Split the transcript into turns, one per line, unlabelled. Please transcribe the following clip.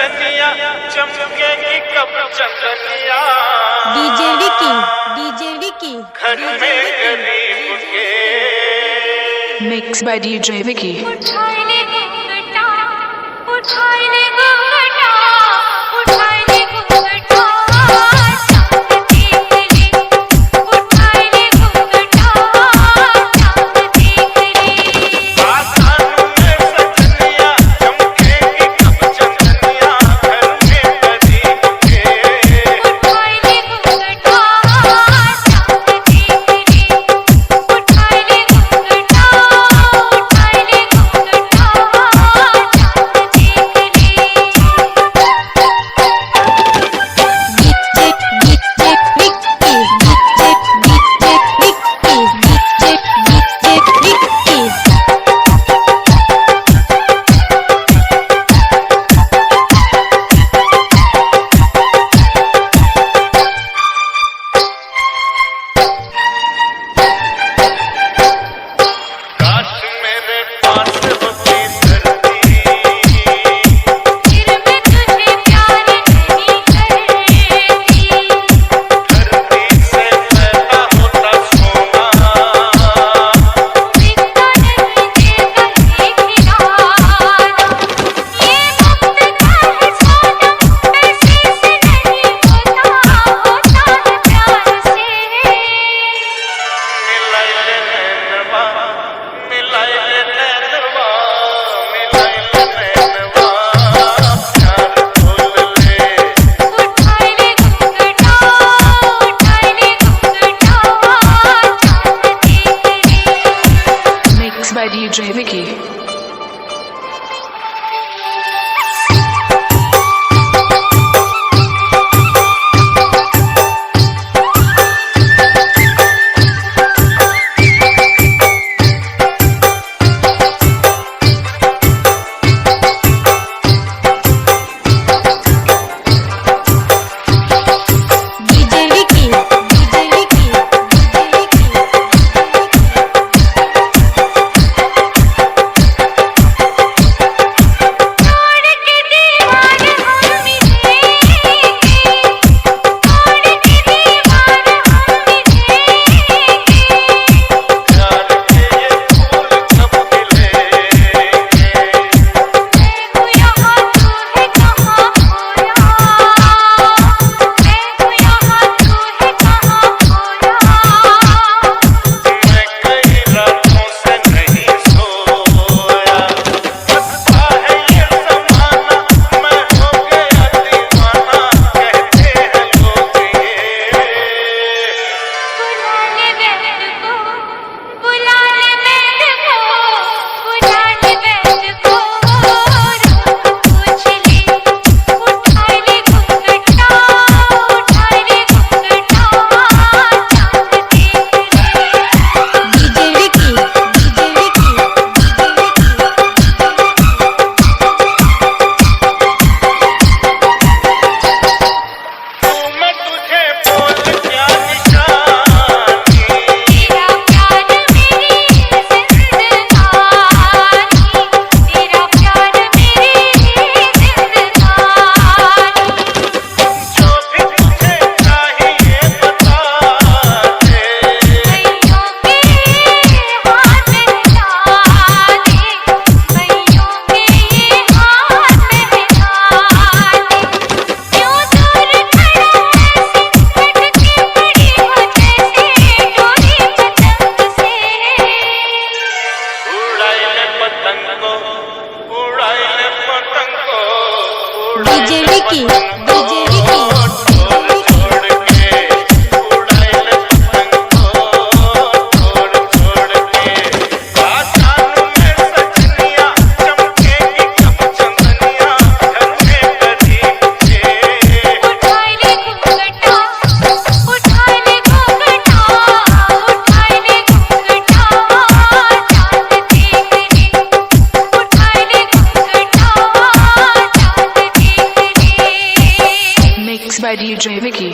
सजनिया चमकेगी कब चंदनिया।
डीजे विकी
घर में गरीब के।
Mixed by DJ Vicky.
उठाइले घुंघटा, उठाइले घुंघटा, उठाइले घुंघटा, चांद देख ले। उठाइले घुंघटा, चांद देख ले।
आसमान में सजनिया चमकेगी कब चंदनिया। घर में गरीब के।
उठाइले घुंघटा, चांद देख ले। उठाइले घुंघटा, उठाइले घुंघटा, चांद देख ले।
काश मेरे पास होती धरती।
फिर मैं तुझे प्यार नहीं करती।
धरती से पैदा होता सोना।
जिंदा नहीं देगा ये खिलाना। ये वक्त का है सोना, पैसे से नहीं होता, होता है प्यार से।
मिलाइले नैनवा, मिलाइले नैनवा, मिलाइले नैनवा, प्यार खोल ले।
उठाइले घुंघटा, उठाइले घुंघटा, चांद देख ले।
Mixed by DJ Vicky.
DJ Vicky
तोड़ के दीवार हम मिलेंगे, तोड़ के दीवार हम मिलेंगे।
प्यार के ये फूल कब खिलेंगे।
मैं हूँ यहाँ तू है कहाँ खोया, मैं हूँ यहाँ तू है कहाँ खोया।
मैं कई रातों से नहीं सोया। हंसता है ये ज़माना, मैं हो गया दीवाना, कहते हैं लोग ये।
बुला ले बैल को, बुला ले बैल को, बुला ले बैल को, रूप पूछ ले। उठाइले घुंघटा, उठाइले घुंघटा, चांद देख ले।
डीजे विकी
मैं तुझे बोल क्या निशानी।
तेरा प्यार मेरी जिंदगानी, तेरा प्यार मेरी जिंदगानी।
जो भी तुझे चाहिए बता दे।
भैयों के हाथ मिला दे, भैयों के हाथ मिला दे। क्यों दूर खड़ा ऐसे, लटकी पड़ी हो जैसे डोरी पतंग से।
उड़ाइले पतंग को, उड़ाइले पतंग को,
डीजे विकी
छोड़ छोड़ के। उड़ाइले पतंग को, छोड़ छोड़ के। आसमान में सजनिया चमकेगी कब चंदनिया। घर में गरीब के।
उठाइले घुंघटा, उठाइले घुंघटा, उठाइले घुंघटा, चांद देख ले। उठाइले घुंघटा, चांद देख ले।
Mixed by DJ Vicky.